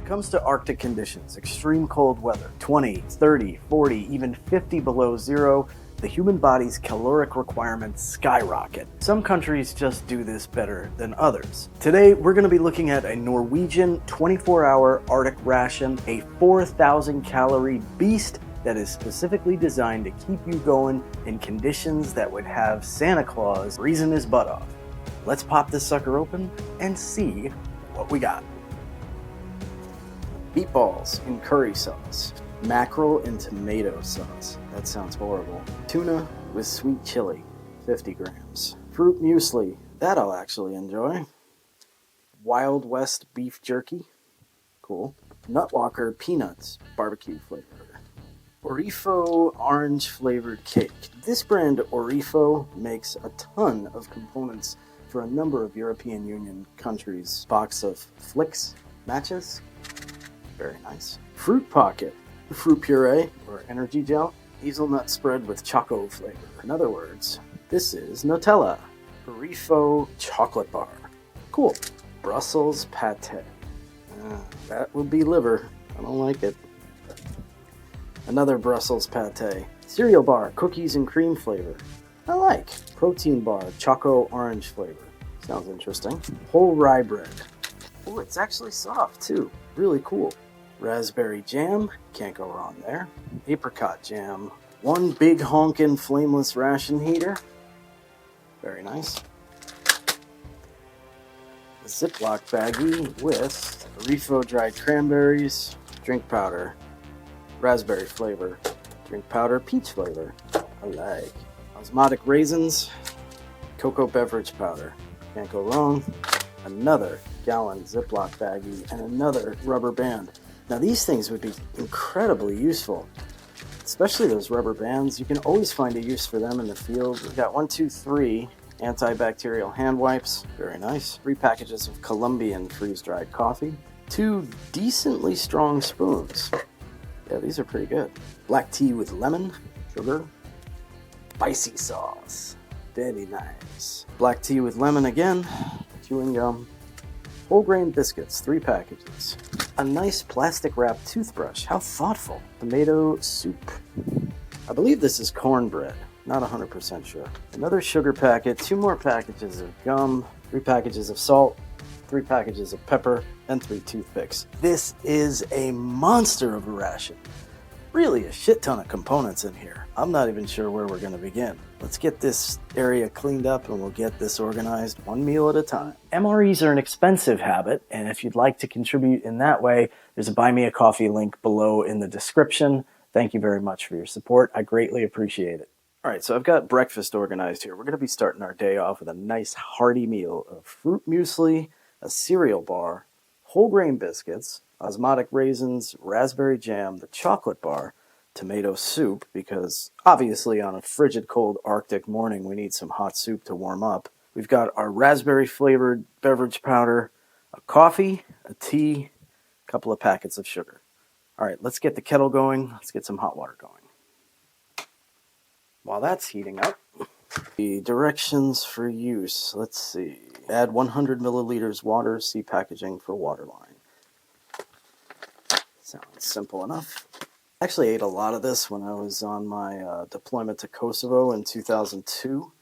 comes to Arctic conditions, extreme cold weather, 20, 30, 40, even 50 below zero, the human body's caloric requirements skyrocket. Some countries just do this better than others. Today, we're going to be looking at a Norwegian 24-hour Arctic ration, a 4,000 calorie beast that is specifically designed to keep you going in conditions that would have Santa Claus freezing his butt off. Let's pop this sucker open and see what we got. Meatballs in curry sauce, mackerel in tomato sauce, that sounds horrible, tuna with sweet chili, 50 grams, fruit muesli, that I'll actually enjoy, Wild West beef jerky, cool, Nutwalker peanuts, barbecue flavor, Orifo orange flavored cake. This brand Orifo makes a ton of components for a number of European Union countries. Box of Flicks matches. Very nice. Fruit Pocket, fruit puree or energy gel, hazelnut spread with choco flavor. In other words, this is Nutella. Orifo chocolate bar. Cool. Brussels pate. That would be liver. I don't like it. Another Brussels pate. Cereal bar, cookies and cream flavor. I like. Protein bar, choco orange flavor. Sounds interesting. Whole rye bread. Oh, it's actually soft too. Really cool. Raspberry jam, can't go wrong there. Apricot jam, one big honkin' flameless ration heater. Very nice. A Ziploc baggie with Orifo dried cranberries, drink powder, raspberry flavor, drink powder, peach flavor. I like. Osmotic raisins, cocoa beverage powder. Can't go wrong. Another gallon Ziploc baggie and another rubber band. Now these things would be incredibly useful, especially those rubber bands. You can always find a use for them in the field. We've got 1, 2, 3 antibacterial hand wipes, very nice. 3 packages of Colombian freeze-dried coffee. 2 decently strong spoons. Yeah, these are pretty good. Black tea with lemon, sugar, spicy sauce, very nice. Black tea with lemon again, chewing gum. Whole grain biscuits, 3 packages. A nice plastic wrapped toothbrush, how thoughtful. Tomato soup. I believe this is cornbread, not 100% sure. Another sugar packet, 2 more packages of gum, 3 packages of salt, 3 packages of pepper, and 3 toothpicks. This is a monster of a ration. Really a shit ton of components in here. I'm not even sure where we're going to begin. Let's get this area cleaned up and we'll get this organized one meal at a time. MREs are an expensive habit, and if you'd like to contribute in that way, there's a Buy Me a Coffee link below in the description. Thank you very much for your support. I greatly appreciate it. All right, so I've got breakfast organized here. We're going to be starting our day off with a nice hearty meal of fruit muesli, a cereal bar, whole grain biscuits, osmotic raisins, raspberry jam, the chocolate bar, tomato soup, because obviously on a frigid cold Arctic morning we need some hot soup to warm up. We've got our raspberry flavored beverage powder, a coffee, a tea, a couple of packets of sugar. All right, let's get the kettle going. Let's get some hot water going. While that's heating up, the directions for use. Let's see. Add 100 milliliters water. See packaging for water line. Sounds simple enough. I actually ate a lot of this when I was on my deployment to Kosovo in 2002.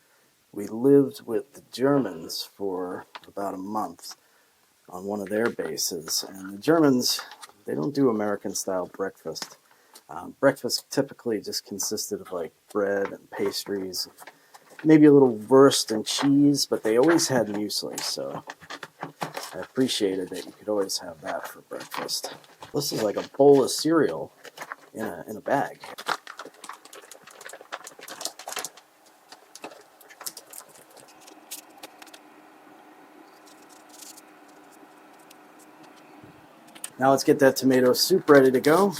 We lived with the Germans for about a month on one of their bases. And the Germans, they don't do American-style breakfast. Breakfast typically just consisted of like bread and pastries, maybe a little wurst and cheese, but they always had muesli, so I appreciated that you could always have that for breakfast. This is like a bowl of cereal in a bag. Now let's get that tomato soup ready to go.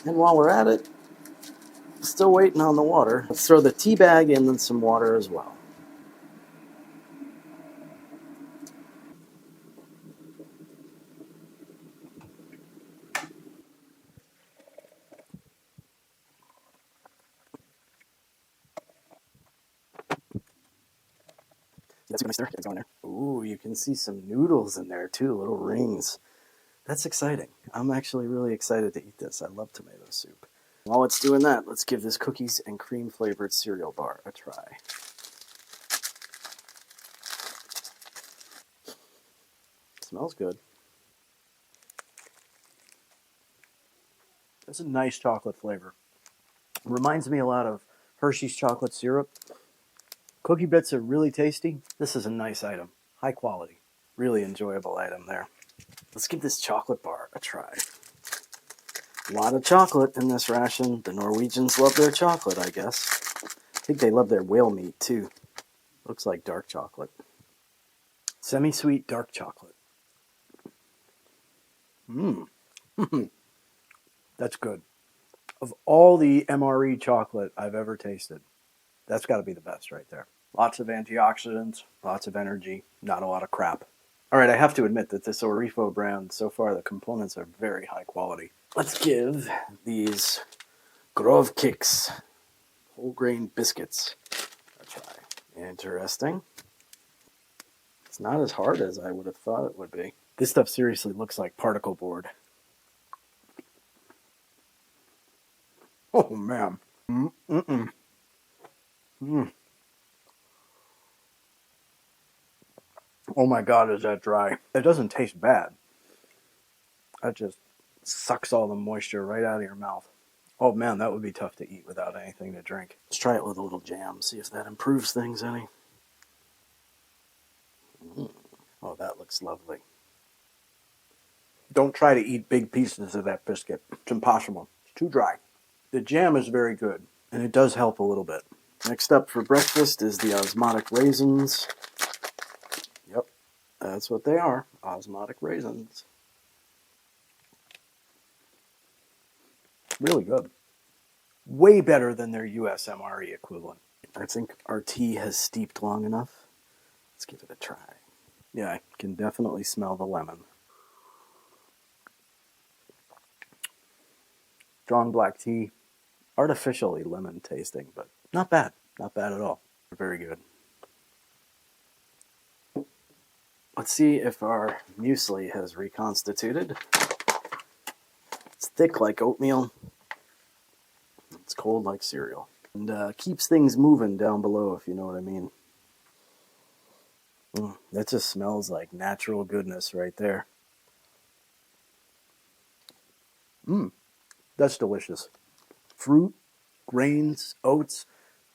And while we're at it, still waiting on the water, let's throw the tea bag in and some water as well. That's a nice stir. Get going there. Ooh, you can see some noodles in there too, little rings. That's exciting. I'm actually really excited to eat this. I love tomato soup. While it's doing that, let's give this cookies and cream flavored cereal bar a try. Smells good. That's a nice chocolate flavor. Reminds me a lot of Hershey's chocolate syrup. Cookie bits are really tasty. This is a nice item. High quality. Really enjoyable item there. Let's give this chocolate bar a try. A lot of chocolate in this ration. The Norwegians love their chocolate, I guess. I think they love their whale meat, too. Looks like dark chocolate. Semi-sweet dark chocolate. Mmm. That's good. Of all the MRE chocolate I've ever tasted, that's got to be the best right there. Lots of antioxidants, lots of energy, not a lot of crap. All right, I have to admit that this Orifo brand, so far the components are very high quality. Let's give these Grove Kicks whole grain biscuits a try. Interesting. It's not as hard as I would have thought it would be. This stuff seriously looks like particle board. Oh, man. Oh my God, is that dry. It doesn't taste bad. That just sucks all the moisture right out of your mouth. Oh man, that would be tough to eat without anything to drink. Let's try it with a little jam, see if that improves things any. Oh, that looks lovely. Don't try to eat big pieces of that biscuit. It's impossible. It's too dry. The jam is very good, and it does help a little bit. Next up for breakfast is the osmotic raisins. Yep, that's what they are, osmotic raisins. Really good. Way better than their US MRE equivalent. I think our tea has steeped long enough. Let's give it a try. Yeah, I can definitely smell the lemon. Strong black tea. Artificially lemon tasting, but not bad. Not bad at all. Very good. Let's see if our muesli has reconstituted. It's thick like oatmeal. It's cold like cereal. And keeps things moving down below, if you know what I mean. That just smells like natural goodness right there. That's delicious. Fruit, grains, oats.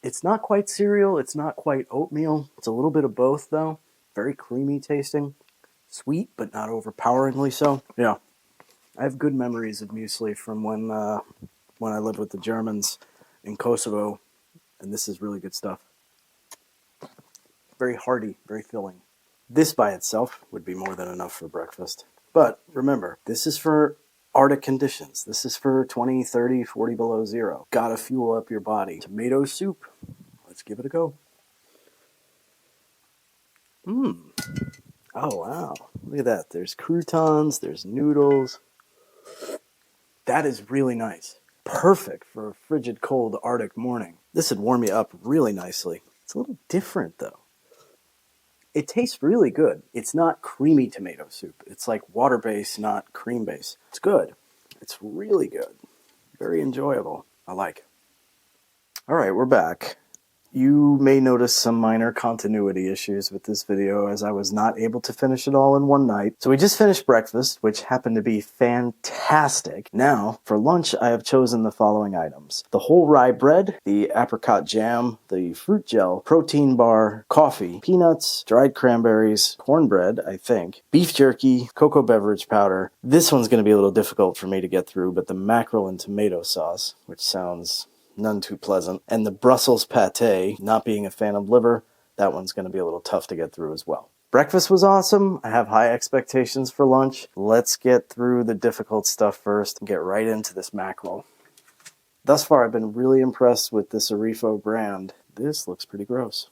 It's not quite cereal, it's not quite oatmeal. It's a little bit of both, though. Very creamy tasting. Sweet, but not overpoweringly so. Yeah. I have good memories of muesli from when I lived with the Germans in Kosovo, and this is really good stuff. Very hearty, very filling. This by itself would be more than enough for breakfast. But remember, this is for Arctic conditions. This is for 20, 30, 40 below zero. Gotta fuel up your body. Tomato soup. Let's give it a go. Oh, wow. Look at that. There's croutons. There's noodles. That is really nice. Perfect for a frigid, cold Arctic morning. This would warm you up really nicely. It's a little different, though. It tastes really good. It's not creamy tomato soup. It's like water-based, not cream-based. It's good. It's really good. Very enjoyable. I like. All right, we're back. You may notice some minor continuity issues with this video as I was not able to finish it all in one night. So we just finished breakfast, which happened to be fantastic. Now, for lunch, I have chosen the following items. The whole rye bread, the apricot jam, the fruit gel, protein bar, coffee, peanuts, dried cranberries, cornbread, I think, beef jerky, cocoa beverage powder. This one's going to be a little difficult for me to get through, but the mackerel and tomato sauce, which sounds none too pleasant. And the Brussels pate, not being a fan of liver, that one's going to be a little tough to get through as well. Breakfast was awesome. I have high expectations for lunch. Let's get through the difficult stuff first and get right into this mackerel. Thus far, I've been really impressed with this Orifo brand. This looks pretty gross.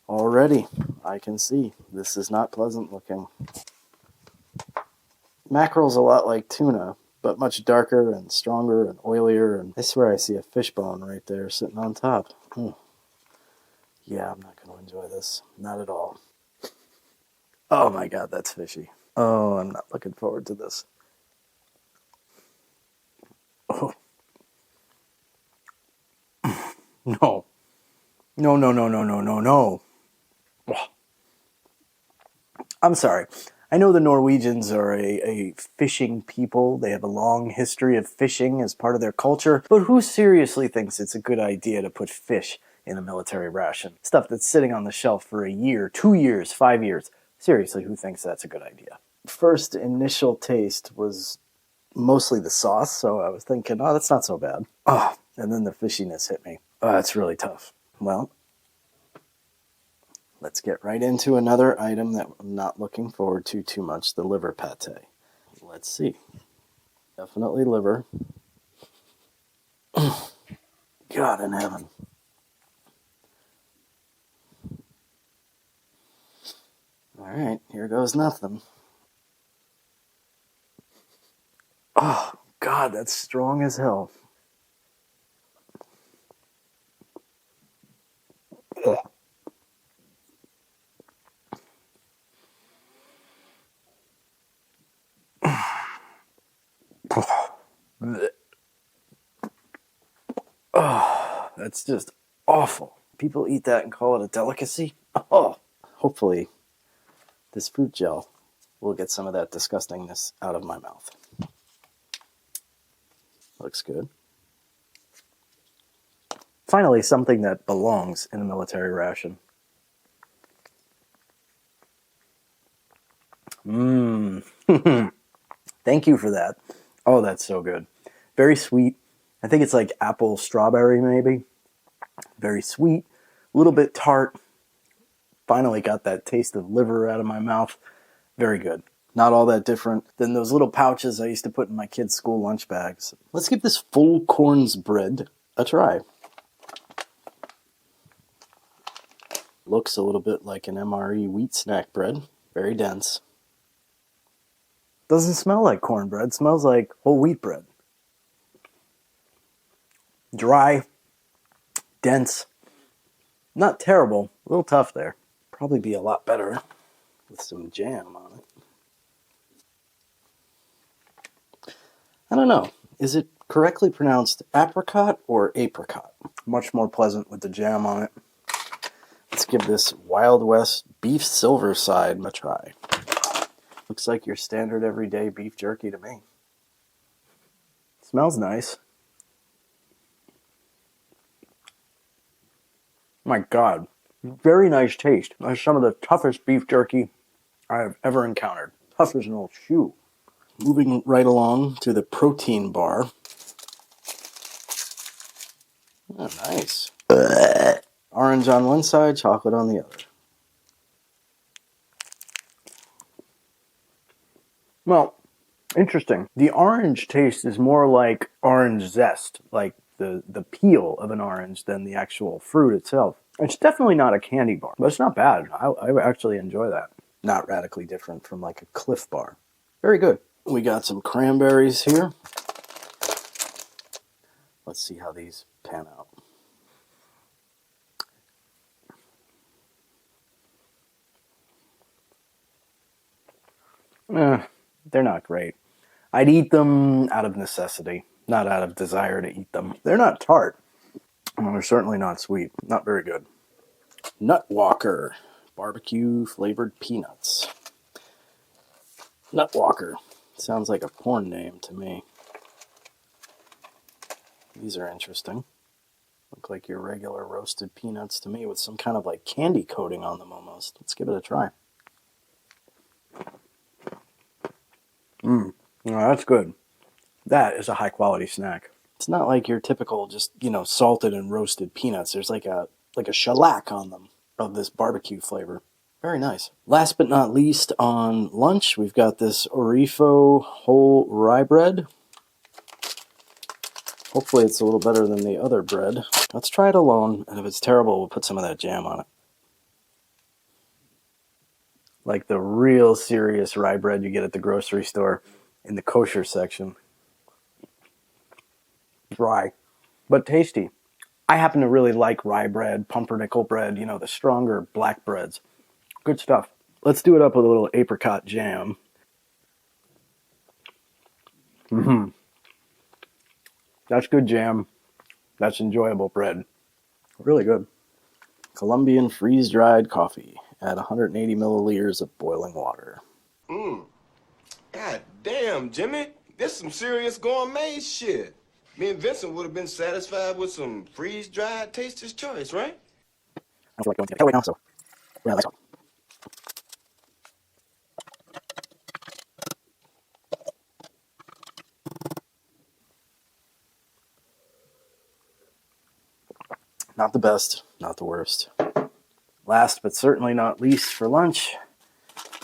Already, I can see this is not pleasant looking. Mackerel's a lot like tuna, but much darker and stronger and oilier, and I swear I see a fish bone right there sitting on top. Yeah, I'm not going to enjoy this. Not at all. Oh my god, that's fishy. Oh, I'm not looking forward to this. Oh. No. No, no, no, no, no, no, no. Oh. I'm sorry. I know the Norwegians are a fishing people. They have a long history of fishing as part of their culture. But who seriously thinks it's a good idea to put fish in a military ration? Stuff that's sitting on the shelf for a year, 2 years, 5 years. Seriously, who thinks that's a good idea? First initial taste was mostly the sauce, so I was thinking, oh, that's not so bad. Oh, and then the fishiness hit me. Oh, that's really tough. Well, let's get right into another item that I'm not looking forward to too much, the liver pate. Let's see. Definitely liver. God in heaven. All right, here goes nothing. Oh, God, that's strong as hell. Oh, that's just awful. People eat that and call it a delicacy? Oh, hopefully this fruit gel will get some of that disgustingness out of my mouth. Looks good. Finally, something that belongs in a military ration. Thank you for that. Oh, that's so good. Very sweet. I think it's like apple strawberry, maybe. Very sweet. A little bit tart. Finally got that taste of liver out of my mouth. Very good. Not all that different than those little pouches I used to put in my kids' school lunch bags. Let's give this full corns bread a try. Looks a little bit like an MRE wheat snack bread. Very dense. Doesn't smell like cornbread. Smells like whole wheat bread. Dry. Dense. Not terrible. A little tough there. Probably be a lot better with some jam on it. I don't know. Is it correctly pronounced apricot or apricot? Much more pleasant with the jam on it. Let's give this Wild West beef silver side a try. Looks like your standard everyday beef jerky to me. Smells nice. My God. Very nice taste. That's some of the toughest beef jerky I have ever encountered. Tough as an old shoe. Moving right along to the protein bar. Oh, nice. Orange on one side, chocolate on the other. Well, interesting. The orange taste is more like orange zest, like the peel of an orange than the actual fruit itself. It's definitely not a candy bar, but it's not bad. I actually enjoy that. Not radically different from like a Cliff Bar. Very good. We got some cranberries here. Let's see how these pan out. They're not great. I'd eat them out of necessity, not out of desire to eat them. They're not tart. Well, they're certainly not sweet. Not very good. Nut Walker, barbecue flavored peanuts. Nut Walker. Sounds like a porn name to me. These are interesting. Look like your regular roasted peanuts to me with some kind of like candy coating on them almost. Let's give it a try. That's good. That is a high quality snack. It's not like your typical just, salted and roasted peanuts. There's like a shellac on them of this barbecue flavor. Very nice. Last but not least, on lunch, we've got this Orifo whole rye bread. Hopefully it's a little better than the other bread. Let's try it alone, and if it's terrible, we'll put some of that jam on it. Like the real serious rye bread you get at the grocery store in the kosher section. Dry, but tasty. I happen to really like rye bread, pumpernickel bread, you know, the stronger black breads. Good stuff. Let's do it up with a little apricot jam. That's good jam. That's enjoyable bread. Really good. Colombian freeze-dried coffee. Add 180 milliliters of boiling water. God damn, Jimmy. This some serious gourmet shit. Me and Vincent would have been satisfied with some freeze-dried Taster's Choice, right? I don't feel like going to the right now, so we're not like Not the best, not the worst. Last but certainly not least for lunch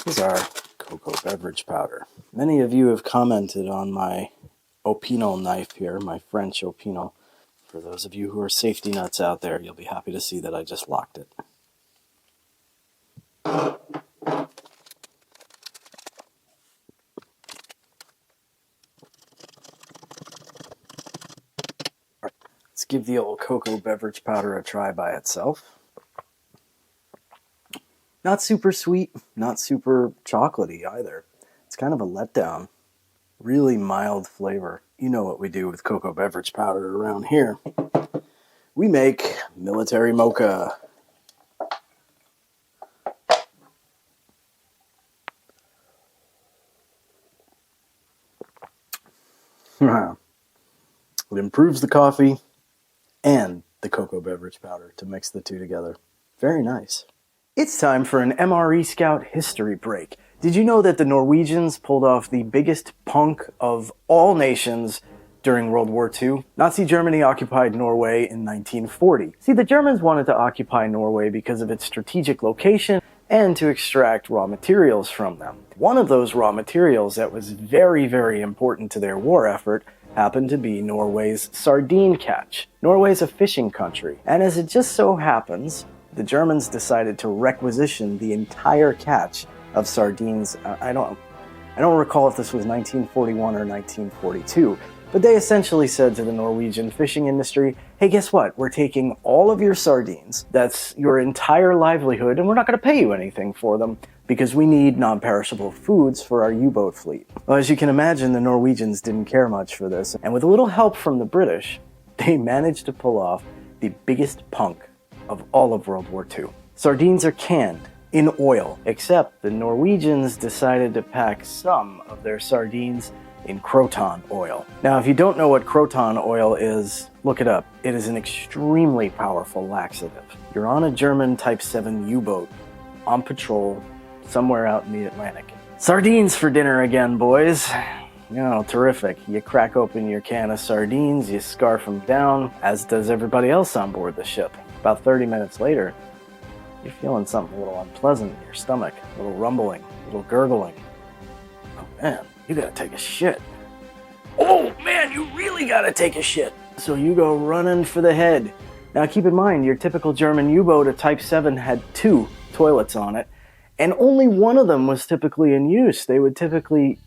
is our cocoa beverage powder. Many of you have commented on my Opinel knife here, my French Opinel. For those of you who are safety nuts out there, you'll be happy to see that I just locked it. Let's give the old cocoa beverage powder a try by itself. Not super sweet, not super chocolatey either. It's kind of a letdown. Really mild flavor. You know what we do with cocoa beverage powder around here. We make military mocha. It improves the coffee and the cocoa beverage powder to mix the two together. Very nice. It's time for an MRE Scout history break. Did you know that the Norwegians pulled off the biggest punk of all nations during World War II? Nazi Germany occupied Norway in 1940. See, the Germans wanted to occupy Norway because of its strategic location and to extract raw materials from them. One of those raw materials that was very, very important to their war effort happened to be Norway's sardine catch. Norway's a fishing country, and as it just so happens, the Germans decided to requisition the entire catch of sardines. I don't recall if this was 1941 or 1942, but they essentially said to the Norwegian fishing industry, hey, guess what? We're taking all of your sardines, that's your entire livelihood, and we're not going to pay you anything for them because we need non-perishable foods for our U-boat fleet. Well, as you can imagine, the Norwegians didn't care much for this, and with a little help from the British, they managed to pull off the biggest punk of all of World War II. Sardines are canned in oil, except the Norwegians decided to pack some of their sardines in croton oil. Now, if you don't know what croton oil is, look it up. It is an extremely powerful laxative. You're on a German Type 7 U-boat on patrol somewhere out in the Atlantic. Sardines for dinner again, boys. You know, terrific. You crack open your can of sardines, you scarf them down, as does everybody else on board the ship. About 30 minutes later, you're feeling something a little unpleasant in your stomach, a little rumbling, a little gurgling. Oh man, you gotta take a shit. Oh man, you really gotta take a shit. So you go running for the head. Now keep in mind, your typical German U-boat, a Type 7, had 2 toilets on it, and only one of them was typically in use. They would typically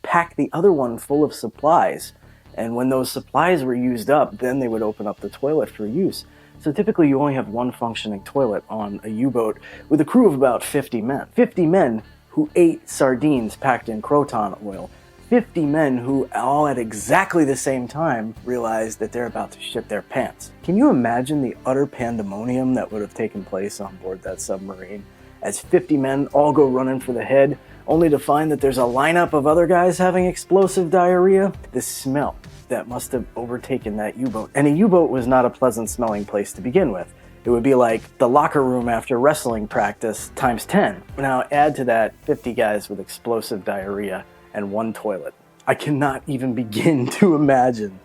pack the other one full of supplies, and when those supplies were used up, then they would open up the toilet for use. So typically you only have one functioning toilet on a U-boat with a crew of about 50 men. 50 men who ate sardines packed in croton oil. 50 men who all at exactly the same time realized that they're about to shit their pants. Can you imagine the utter pandemonium that would have taken place on board that submarine? As 50 men all go running for the head, only to find that there's a lineup of other guys having explosive diarrhea? The smell that must have overtaken that U-boat. And a U-boat was not a pleasant smelling place to begin with. It would be like the locker room after wrestling practice times 10. Now add to that 50 guys with explosive diarrhea and 1 toilet. I cannot even begin to imagine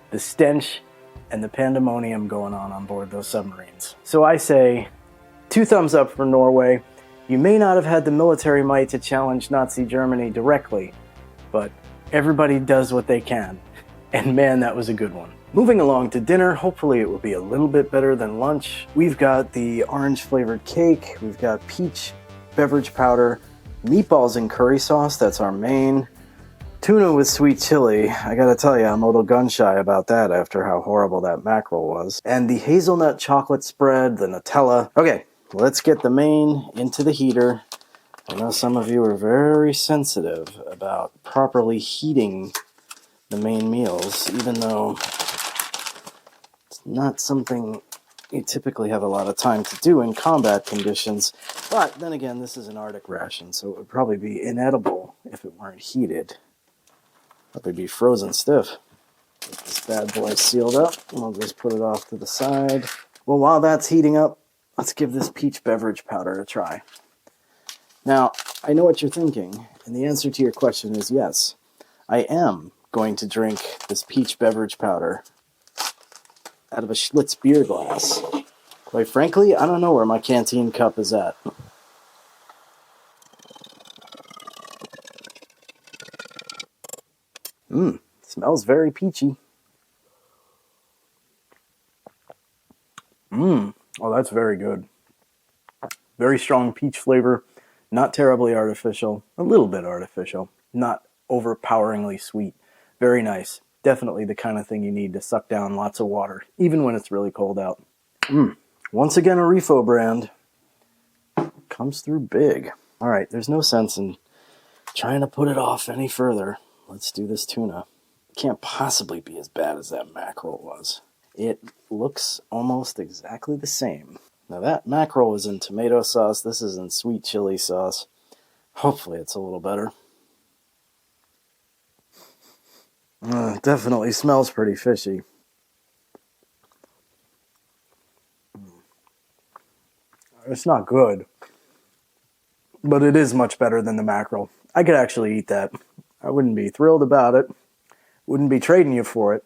the stench and the pandemonium going on board those submarines. So I say, 2 thumbs up for Norway. You may not have had the military might to challenge Nazi Germany directly, but everybody does what they can. And man, that was a good one. Moving along to dinner, hopefully it will be a little bit better than lunch. We've got the orange flavored cake, we've got peach beverage powder, meatballs and curry sauce, that's our main. Tuna with sweet chili. I gotta tell you, I'm a little gun shy about that after how horrible that mackerel was. And the hazelnut chocolate spread, the Nutella. Okay, let's get the main into the heater. I know some of you are very sensitive about properly heating the main meals, even though it's not something you typically have a lot of time to do in combat conditions. But then again, this is an Arctic ration, so it would probably be inedible if it weren't heated. Probably be frozen stiff. Get this bad boy sealed up, and I'll just put it off to the side. Well, while that's heating up, let's give this peach beverage powder a try. Now, I know what you're thinking, and the answer to your question is yes. I am going to drink this peach beverage powder out of a Schlitz beer glass. Quite frankly, I don't know where my canteen cup is at. Smells very peachy. Oh, that's very good. Very strong peach flavor, not terribly artificial, a little bit artificial, not overpoweringly sweet. Very nice. Definitely the kind of thing you need to suck down lots of water, even when it's really cold out. Once again, a Refo brand. Comes through big. All right, there's no sense in trying to put it off any further. Let's do this tuna. Can't possibly be as bad as that mackerel was. It looks almost exactly the same. Now that mackerel was in tomato sauce. This is in sweet chili sauce. Hopefully it's a little better. Definitely smells pretty fishy. It's not good, but it is much better than the mackerel. I could actually eat that. I wouldn't be thrilled about it. Wouldn't be trading you for it,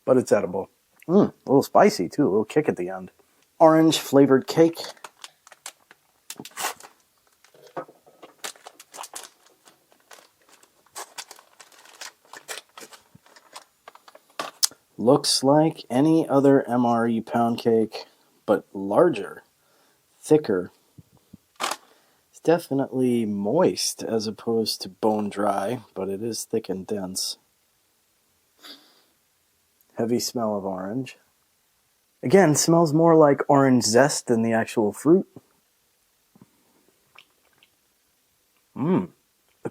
but it's edible. A little spicy too, a little kick at the end. Orange flavored cake. Looks like any other MRE pound cake, but larger, thicker. It's definitely moist as opposed to bone dry, but it is thick and dense. Heavy smell of orange. Again, smells more like orange zest than the actual fruit. The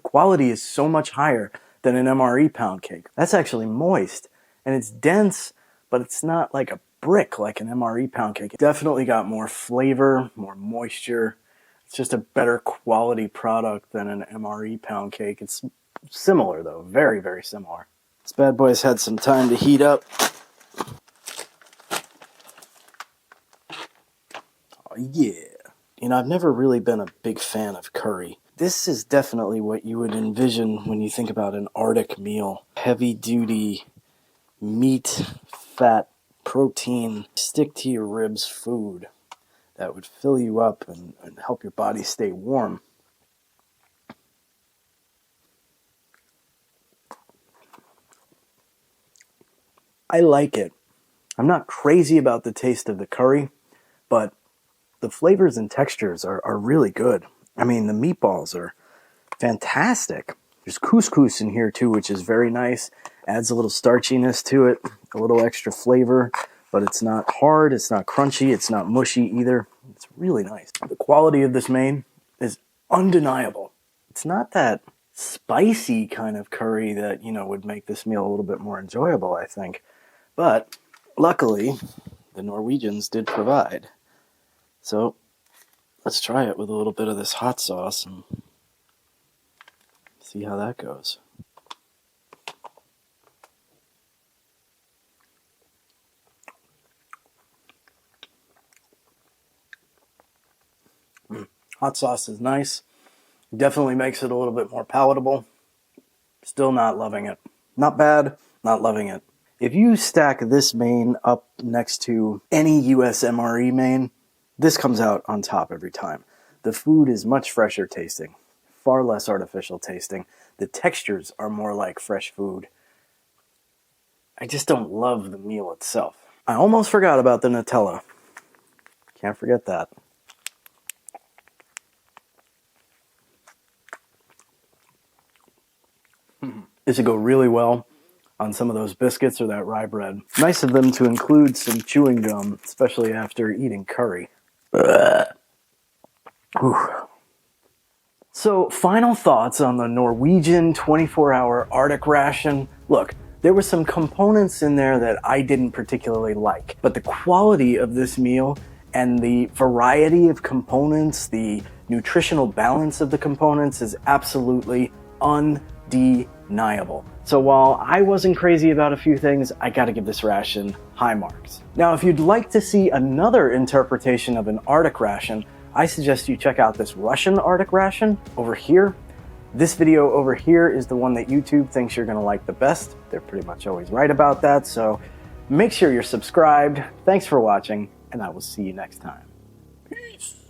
quality is so much higher than an MRE pound cake. That's actually moist, and it's dense, but it's not like a brick like an MRE pound cake. It definitely got more flavor, more moisture. It's just a better quality product than an MRE pound cake. It's similar though, very, very similar. This bad boy's had some time to heat up. Oh yeah. You know, I've never really been a big fan of curry. This is definitely what you would envision when you think about an Arctic meal. Heavy-duty meat, fat, protein, stick to your ribs food that would fill you up and help your body stay warm. I like it. I'm not crazy about the taste of the curry, but the flavors and textures are really good. I mean, the meatballs are fantastic. There's couscous in here too, which is very nice. Adds a little starchiness to it, a little extra flavor, but it's not hard, it's not crunchy, it's not mushy either. It's really nice. The quality of this main is undeniable. It's not that spicy kind of curry that, you know, would make this meal a little bit more enjoyable, I think. But luckily, the Norwegians did provide. So let's try it with a little bit of this hot sauce and see how that goes. Hot sauce is nice. Definitely makes it a little bit more palatable. Still not loving it. Not bad, not loving it. If you stack this main up next to any US MRE main, this comes out on top every time. The food is much fresher tasting, far less artificial tasting. The textures are more like fresh food. I just don't love the meal itself. I almost forgot about the Nutella. Can't forget that. This would go really well on some of those biscuits or that rye bread. Nice of them to include some chewing gum, especially after eating curry. So, final thoughts on the Norwegian 24-hour Arctic ration. Look, there were some components in there that I didn't particularly like, but the quality of this meal and the variety of components, the nutritional balance of the components is absolutely undeniable. So while I wasn't crazy about a few things, I gotta give this ration high marks. Now, if you'd like to see another interpretation of an Arctic ration, I suggest you check out this Russian Arctic ration over here. This video over here is the one that YouTube thinks you're gonna like the best. They're pretty much always right about that, so make sure you're subscribed. Thanks for watching, and I will see you next time. Peace.